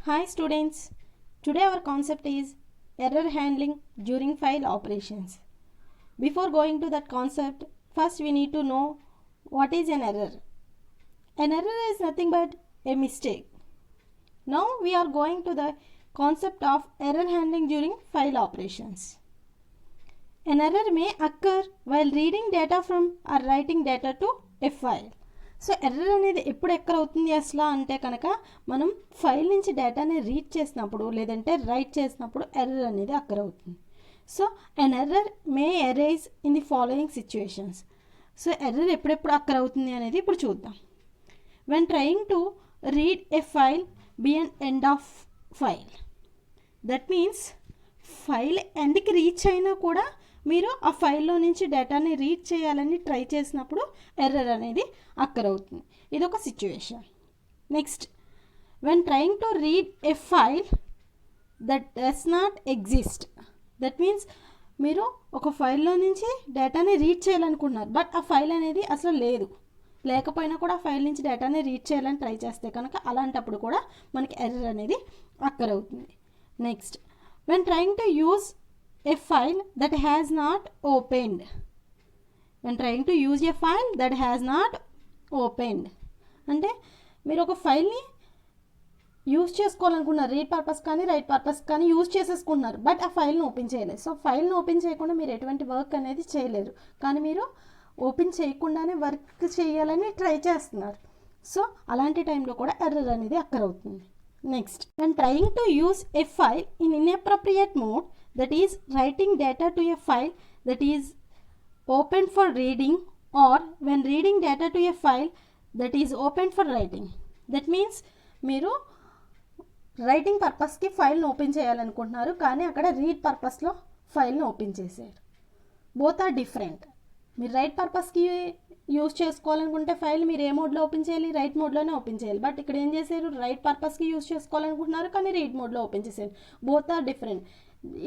Hi students, today our concept is error handling during file operations. Before going to that concept, first we need to know what is an error. An error is nothing but a mistake. Now we are going to the concept of error handling during file operations. An error may occur while reading data from or writing data to a file. So error అనేది ఎప్పుడు ఎక్కడ అవుతుంది అసలు అంటే కనుక మనం file నుంచి డేటాని రీడ్ చేసినప్పుడు లేదంటే రైట్ చేసినప్పుడు ఎర్రర్ అనేది అక్కర్ అవుతుంది. So an error may arise in the following situations. So error ఎప్పుడెప్పుడు అక్కర్ అవుతుంది అనేది ఇప్పుడు చూద్దాం. When trying to read a file beyond end of file, that means file ఎండ్కి రీచ్ అయినా కూడా మీరు ఆ ఫైల్లో నుంచి డేటాని రీడ్ చేయాలని ట్రై చేసినప్పుడు ఎర్రర్ అనేది అక్కర్ అవుతుంది. ఇది ఒక situation. Next, when trying to read a file that does not exist, that means మీరు ఒక ఫైల్లో నుంచి డేటాని రీడ్ చేయాలనుకుంటున్నారు, బట్ ఆ ఫైల్ అనేది అసలు లేదు, లేకపోయినా కూడా ఆ ఫైల్ నుంచి డేటాని రీడ్ చేయాలని ట్రై చేస్తే కనుక అలాంటప్పుడు కూడా మనకి ఎర్రర్ అనేది అక్కర్ అవుతుంది. Next, when trying to use a file that has not opened. When trying to use a file that has not opened అంటే మీరు ఒక ఫైల్ని యూజ్ చేసుకోవాలనుకున్నారు, రీడ్ పర్పస్ కానీ రైట్ పర్పస్ కానీ యూజ్ చేసేసుకుంటున్నారు, బట్ ఆ ఫైల్ని ఓపెన్ చేయలేదు. సో ఫైల్ని ఓపెన్ చేయకుండా మీరు ఎటువంటి వర్క్ అనేది చేయలేరు, కానీ మీరు ఓపెన్ చేయకుండానే వర్క్ చేయాలని ట్రై చేస్తున్నారు. సో అలాంటి టైంలో కూడా ఎర్రర్ అనేది అక్కర్ అవుతుంది. Next, when trying to use a file in inappropriate mode, that is writing data to a file that is open for reading, or when reading data to a file that is open for writing. That means మీరు writing పర్పస్కి ఫైల్ని open చేయాలనుకుంటున్నారు, కానీ అక్కడ read పర్పస్లో ఫైల్ని open చేశారు. Both are different. మీరు రైట్ పర్పస్కి యూజ్ చేసుకోవాలనుకుంటే ఫైల్ మీరు ఏ మోడ్లో ఓపెన్ చేయాలి, రైట్ మోడ్లోనే ఓపెన్ చేయాలి, బట్ ఇక్కడ ఏం చేశారు, రైట్ పర్పస్కి యూజ్ చేసుకోవాలనుకుంటున్నారు కానీ రీడ్ మోడ్లో ఓపెన్ చేశారు. Both are different.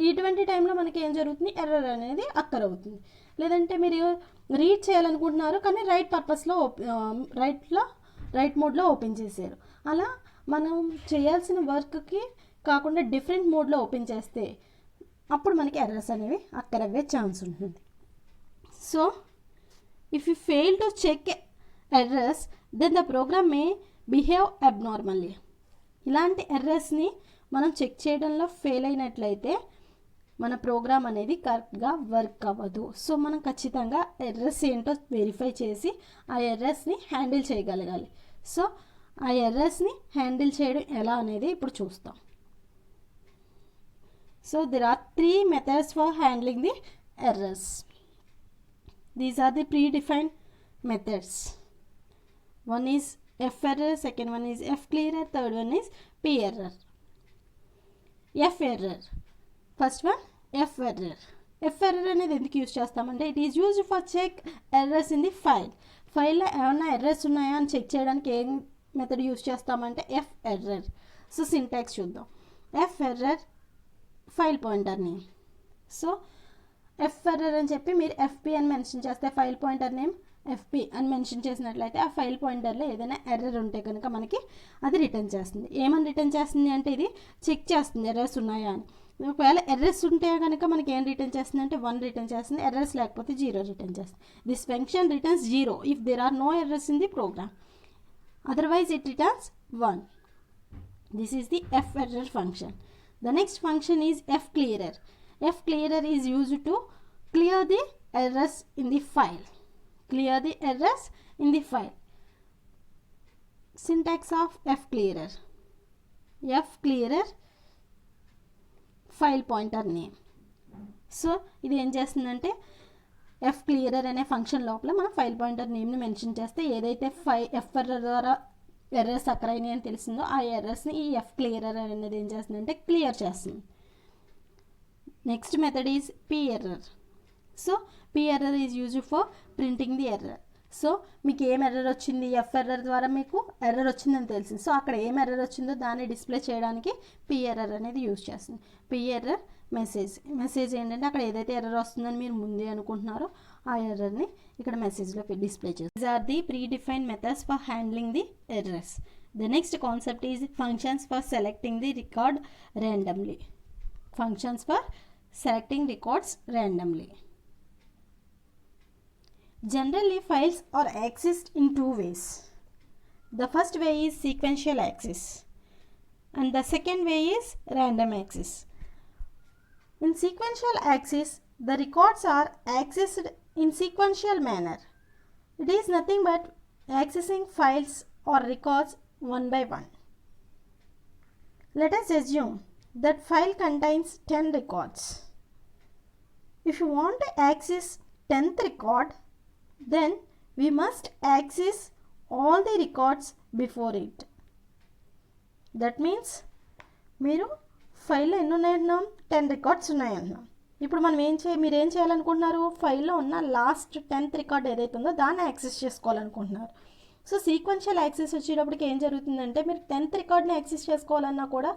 ఇటువంటి టైంలో మనకి ఏం జరుగుతుంది, ఎర్రర్ అనేది అక్కర్ అవుతుంది. లేదంటే మీరు రీడ్ చేయాలనుకుంటున్నారు కానీ రైట్ పర్పస్లో రైట్ మోడ్లో ఓపెన్ చేశారు. అలా మనం చేయాల్సిన వర్క్కి కాకుండా డిఫరెంట్ మోడ్లో ఓపెన్ చేస్తే అప్పుడు మనకి ఎర్రర్స్ అనేవి అక్కర్ అవ్వే ఛాన్స్ ఉంటుంది. So if you fail to check errors, then the program may behave abnormally. ఇలాంటి ఎర్రర్స్ని మనం చెక్ చేయడంలో ఫెయిల్ అయినట్లయితే మన ప్రోగ్రామ్ అనేది కరెక్ట్గా వర్క్ అవ్వదు. సో మనం ఖచ్చితంగా ఎర్రర్స్ ఏంటో వెరిఫై చేసి ఆ ఎర్రర్స్ని హ్యాండిల్ చేయగలగాలి. సో ఆ ఎర్రర్స్ని హ్యాండిల్ చేయడం ఎలా అనేది ఇప్పుడు చూస్తాం. So there are 3 methods for handling the errors. These are the predefined methods. One is F error, second one is F clearer, third one is P error. F error. First one, F error. F error అనేది ఎందుకు use చేస్తామంటే it is used for check errors in the file. ఫైల్లో ఏమైనా errors ఉన్నాయా అని check చేయడానికి ఏం method use చేస్తామంటే F error. సో సింటాక్స్ చూద్దాం. F error file pointer name. So F error అని చెప్పి మీరు ఎఫ్పి అని మెన్షన్ చేస్తే ఫైల్ పాయింటర్ నేమ్ ఎఫ్పి అని మెన్షన్ చేసినట్లయితే ఆ ఫైల్ పాయింటర్లో ఏదైనా ఎర్రర్ ఉంటే కనుక మనకి అది రిటర్న్ చేస్తుంది. ఏమని రిటర్న్ చేస్తుంది అంటే ఇది చెక్ చేస్తుంది ఎర్రర్స్ ఉన్నాయా అని. ఒకవేళ ఎర్రర్స్ ఉంటే కనుక మనకి ఏం రిటర్న్ చేస్తుంది అంటే 1 రిటర్న్ చేస్తుంది, ఎర్రర్స్ లేకపోతే 0 రిటర్న్ చేస్తుంది. This function returns 0 if there are no errors in the program, otherwise it returns 1. This is the F error function. The next function is F clearer. F clearer is used to clear the errors in the file. Clear the errors in the file. Syntax of F clearer. F clearer file pointer name. So ఇది ఏం చేస్తుందంటే F clearer అనే function లోపల మనం file pointer నేమ్ని mention చేస్తే ఏదైతే F error ద్వారా errors అక్కర్ అయినాయి అని తెలిసిందో ఆ ఎర్రర్స్ని ఈ F clearer అనేది ఏం చేస్తుందంటే క్లియర్ చేస్తుంది. Next method is P error. So P error is used for printing the error. So మీకు ఏం ఎర్రర్ వచ్చింది, ఎఫ్ ఎర్రర్ ద్వారా మీకు ఎర్రర్ వచ్చిందని తెలిసింది, సో అక్కడ ఏం ఎర్రర్ వచ్చిందో దాన్ని డిస్ప్లే చేయడానికి P error అనేది యూజ్ చేస్తుంది. P error మెసేజ్ ఏంటంటే అక్కడ ఏదైతే ఎర్రర్ వస్తుందని మీరు ముందే అనుకుంటున్నారో ఆ ఎర్రర్ని ఇక్కడ మెసేజ్లో డిస్ప్లే చేస్తుంది. These are the predefined methods for handling the errors. The next concept is functions for selecting the record randomly. Functions for selecting records randomly. Generally, files are accessed in two ways. The first way is sequential access and the second way is random access. In sequential access, the records are accessed in sequential manner. It is nothing but accessing files or records one by one. Let us assume that file contains 10 records. If you want to access 10th record, then we must access all the records before it. That means మీరు ఫైల్లో ఎన్ని ఉన్నాయంటున్నాం 10 records ఉన్నాయంటున్నాం. ఇప్పుడు మనం మీరు ఏం చేయాలనుకుంటున్నారు, ఫైల్లో ఉన్న లాస్ట్ 10th రికార్డ్ ఏదైతే ఉందో దాన్ని యాక్సెస్ చేసుకోవాలనుకుంటున్నారు. సో సీక్వెన్షియల్ యాక్సెస్ వచ్చేటప్పటికి ఏం జరుగుతుందంటే మీరు 10th రికార్డ్ని యాక్సెస్ చేసుకోవాలన్నా కూడా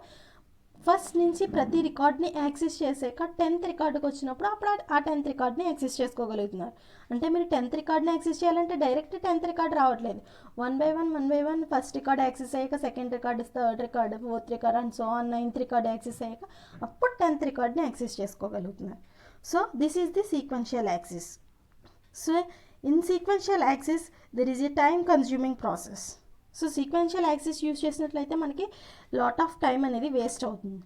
ఫస్ట్ నుంచి ప్రతి రికార్డ్ని యాక్సెస్ చేసాక 10th రికార్డుకి వచ్చినప్పుడు అప్పుడు ఆ 10th రికార్డ్ని యాక్సెస్ చేసుకోగలుగుతున్నారు. అంటే మీరు 10th రికార్డ్ని యాక్సెస్ చేయాలంటే డైరెక్ట్ 10th రికార్డ్ రావట్లేదు. One by one first record access అయ్యాక second record, third record, fourth record and so on 9th record access అయ్యాక అప్పుడు 10th రికార్డ్ని యాక్సెస్ చేసుకోగలుగుతున్నారు. So this is the sequential access. So in sequential access there is a time consuming process. So sequential access use చేసినట్లయితే మనకి lot of time అనేది waste అవుతుంది.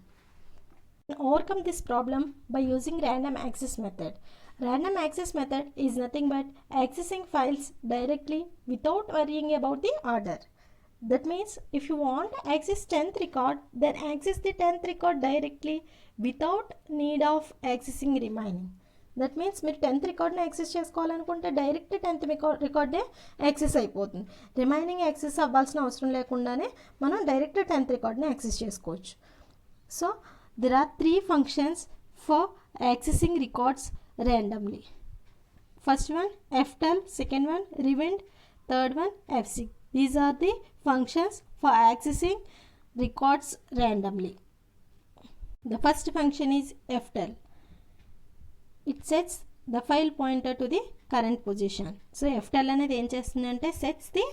Overcome this problem by using random access method. Random access method is nothing but accessing files directly without worrying about the order. That means if you want to access 10th record, then access the 10th record directly without need of accessing remaining. That means మీరు 10th రికార్డ్ని access చేసుకోవాలనుకుంటే direct 10th రికార్డే access అయిపోతుంది. Remaining access అవ్వాల్సిన అవసరం లేకుండానే మనం direct 10th రికార్డ్ని యాక్సెస్ చేసుకోవచ్చు. So there are 3 functions for accessing records randomly. First one ftel, second one rewind, third one fseek. These are the functions for accessing records randomly. The first function is ftel. It sets the file pointer to the current position. So ftel అనేది ఏం చేస్తుందంటే sets the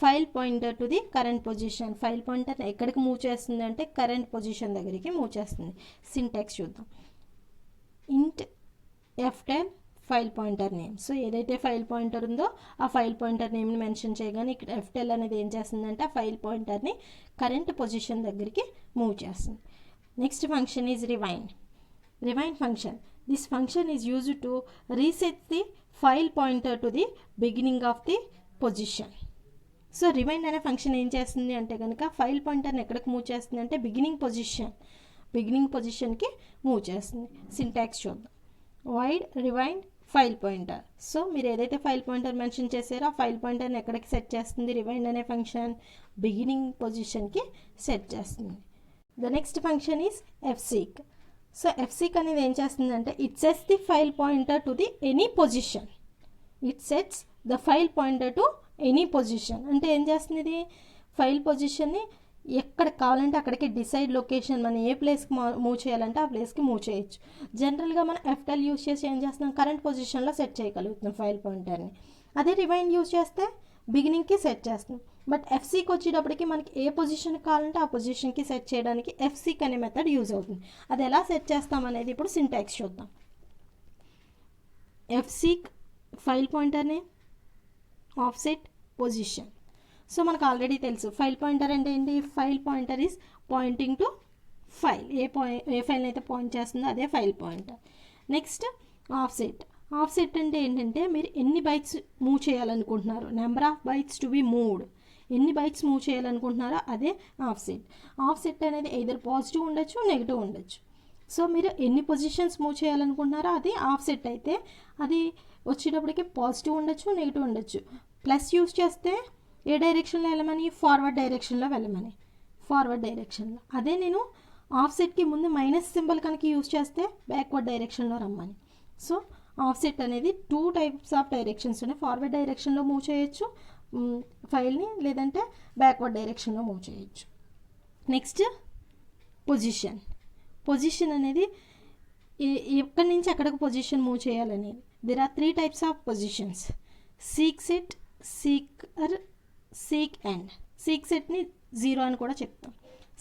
file pointer to the current position. File pointer ఎక్కడికి move చేస్తుంది అంటే current position దగ్గరికి move చేస్తుంది. Syntax చూద్దాం. int ftel file pointer name. So ఏదైతే ఫైల్ పాయింటర్ ఉందో ఆ ఫైల్ పాయింటర్ నేమ్ని మెన్షన్ చేయగానే ఇక్కడ ftel అనేది ఏం చేస్తుందంటే ఆ ఫైల్ పాయింటర్ని కరెంట్ పొజిషన్ దగ్గరికి మూవ్ చేస్తుంది. Next function is rewind. Rewind function. This function is used to reset the file pointer to the beginning of the position. So rewind అనే function ఏం చేస్తుంది అంటే కనుక ఫైల్ పాయింటర్ని ఎక్కడికి మూవ్ చేస్తుంది అంటే బిగినింగ్ పొజిషన్కి మూవ్ చేస్తుంది. సింటాక్స్ చూద్దాం. Wide rewind file pointer. So మీరు ఏదైతే ఫైల్ పాయింటర్ మెన్షన్ చేశారో ఆ ఫైల్ పాయింటర్ని ఎక్కడికి సెట్ చేస్తుంది రివైండ్ అనే ఫంక్షన్ బిగినింగ్ పొజిషన్కి సెట్ చేస్తుంది. The next function is fseek. So fseek అనేది ఏం చేస్తుందంటే it sets the file pointer to the any position. It sets the file pointer to any position అంటే ఏం చేస్తుంది, ఇది ఫైల్ పొజిషన్ని ఎక్కడ కావాలంటే అక్కడికి డిసైడ్ లొకేషన్ మనం ఏ ప్లేస్కి మూవ్ చేయాలంటే ఆ ప్లేస్కి మూవ్ చేయొచ్చు. జనరల్గా మనం ftel యూజ్ చేసి ఏం చేస్తున్నాం కరెంట్ పొజిషన్లో సెట్ చేయగలుగుతున్నాం ఫైల్ పాయింటర్ని. అదే రివైండ్ యూజ్ చేస్తే బిగినింగ్కి సెట్ చేస్తాం. బట్ fseek వచ్చేటప్పటికి మనకి ఏ పొజిషన్ కావాలంటే ఆ పొజిషన్కి సెట్ చేయడానికి fseek అనే మెథడ్ యూజ్ అవుతుంది. అది ఎలా సెట్ చేస్తాం అనేది ఇప్పుడు సింటాక్స్ చూద్దాం. fseek file pointer name, offset, position. So మనకు ఆల్రెడీ తెలుసు ఫైల్ పాయింటర్ అంటే ఏంటి, file pointer is pointing to file. ఏ ఫైల్ని అయితే పాయింట్ చేస్తుందో అదే file pointer. Next offset. Offset అంటే ఏంటంటే మీరు ఎన్ని బైట్స్ మూవ్ చేయాలనుకుంటున్నారు, number of bytes to be moved, ఎన్ని బైట్స్ మూవ్ చేయాలనుకుంటున్నారో అదే ఆఫ్సెట్. ఆఫ్సెట్ అనేది ఎయిదర్ పాజిటివ్ ఉండొచ్చు, నెగిటివ్ ఉండొచ్చు. సో మీరు ఎన్ని పొజిషన్స్ మూవ్ చేయాలనుకుంటున్నారో అది ఆఫ్సెట్ అయితే అది వచ్చేటప్పటికి పాజిటివ్ ఉండొచ్చు, నెగిటివ్ ఉండొచ్చు. ప్లస్ యూజ్ చేస్తే ఏ డైరెక్షన్లో వెళ్ళమని, ఫార్వర్డ్ డైరెక్షన్లో వెళ్ళమని, ఫార్వర్డ్ డైరెక్షన్లో. అదే నేను ఆఫ్సెట్కి ముందు మైనస్ సింబల్ కనుక యూజ్ చేస్తే బ్యాక్వర్డ్ డైరెక్షన్లో రమ్మని. సో ఆఫ్సెట్ అనేది 2 types ఆఫ్ డైరెక్షన్స్ ఉన్నాయి. ఫార్వర్డ్ డైరెక్షన్లో మూవ్ చేయొచ్చు ఫైల్ని, లేదంటే బ్యాక్వర్డ్ డైరెక్షన్లో మూవ్ చేయొచ్చు. Next position. పొజిషన్ అనేది ఎక్కడి నుంచి ఎక్కడికి పొజిషన్ మూవ్ చేయాలనేది. There are 3 types of positions. Seek set, seek cur, seek end. Seek సెట్ని 0 అని కూడా చెప్తాం.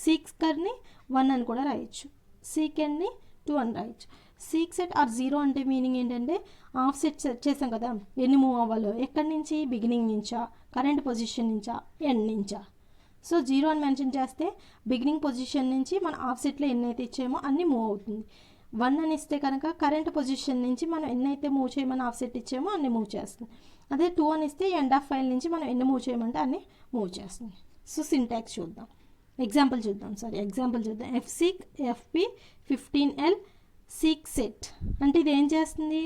సీక్ని 1 అని కూడా రాయొచ్చు, సీకెండ్ని 2 అని రాయొచ్చు. సీక్ సెట్ ఆర్ 0 అంటే మీనింగ్ ఏంటంటే ఆఫ్ సెట్ సెట్ చేసాం కదా, ఎన్ని మూవ్ అవ్వాలో, ఎక్కడి నుంచి, బిగినింగ్ నుంచా, కరెంట్ పొజిషన్ నుంచా, ఎండ్ నుంచా. సో 0 అని మెన్షన్ చేస్తే బిగినింగ్ పొజిషన్ నుంచి మన ఆఫ్ సెట్లో ఎన్నైతే ఇచ్చామో అన్నీ మూవ్ అవుతుంది. 1 అని ఇస్తే కనుక కరెంట్ పొజిషన్ నుంచి మనం ఎన్నైతే మూవ్ చేయమని ఆఫ్ సెట్ ఇచ్చామో అన్ని మూవ్ చేస్తుంది. అదే 2 అని ఇస్తే ఎండ్ ఆఫ్ ఫైల్ నుంచి మనం ఎన్ని మూవ్ చేయమంటే అన్ని మూవ్ చేస్తుంది. సో సింటాక్స్ చూద్దాం, ఎగ్జాంపుల్ చూద్దాం. ఎఫ్సీక్ ఎఫ్పి 15L సీక్ సెట్ అంటే ఇది ఏం చేస్తుంది,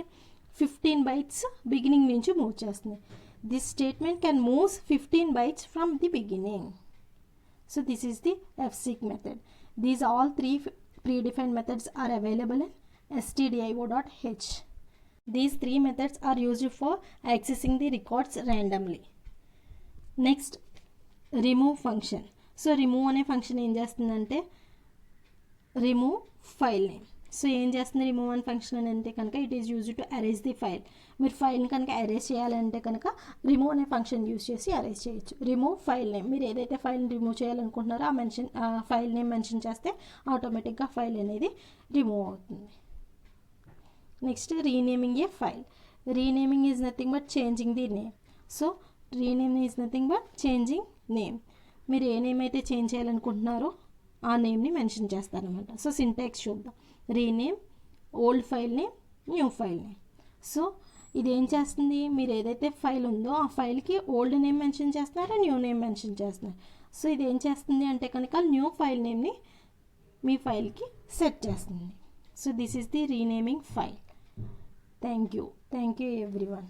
15 bytes బిగినింగ్ నుంచి మూవ్ చేస్తుంది. This statement can moves 15 bytes from the beginning. So this is the fseek method. These all three predefined methods are available in stdio.h. These three methods are used for accessing the records randomly. Next, remove function. So remove అనే function ఏం చేస్తుందంటే remove file name. So ఏం చేస్తుంది remove అనే function అని అంటే కనుక it is use to erase the file. మీరు ఫైల్ని కనుక అరేజ్ చేయాలంటే కనుక రిమూవ్ అనే ఫంక్షన్ యూజ్ చేసి అరేజ్ చేయొచ్చు. రిమూవ్ ఫైల్ నేమ్, మీరు ఏదైతే ఫైల్ని రిమూవ్ చేయాలనుకుంటున్నారో ఆ ఫైల్ నేమ్ మెన్షన్ చేస్తే ఆటోమేటిక్గా ఫైల్ అనేది రిమూవ్ అవుతుంది. Next renaming A file. Renaming is nothing but changing the name. So rename is nothing but changing name. మీరు ఏ నేమ్ అయితే చేంజ్ చేయాలనుకుంటున్నారో ఆ నేమ్ని మెన్షన్ చేస్తారనమాట. సో సింటాక్స్ చూద్దాం. Rename, old file name, new file name. So ఇది ఏం చేస్తుంది, మీరు ఏదైతే ఫైల్ ఉందో ఆ ఫైల్కి ఓల్డ్ నేమ్ మెన్షన్ చేస్తున్నారో న్యూ నేమ్ మెన్షన్ చేస్తున్నారు. సో ఇది ఏం చేస్తుంది అంటే కనుక న్యూ ఫైల్ నేమ్ని మీ ఫైల్కి సెట్ చేస్తుంది. So this is the renaming file. Thank you everyone.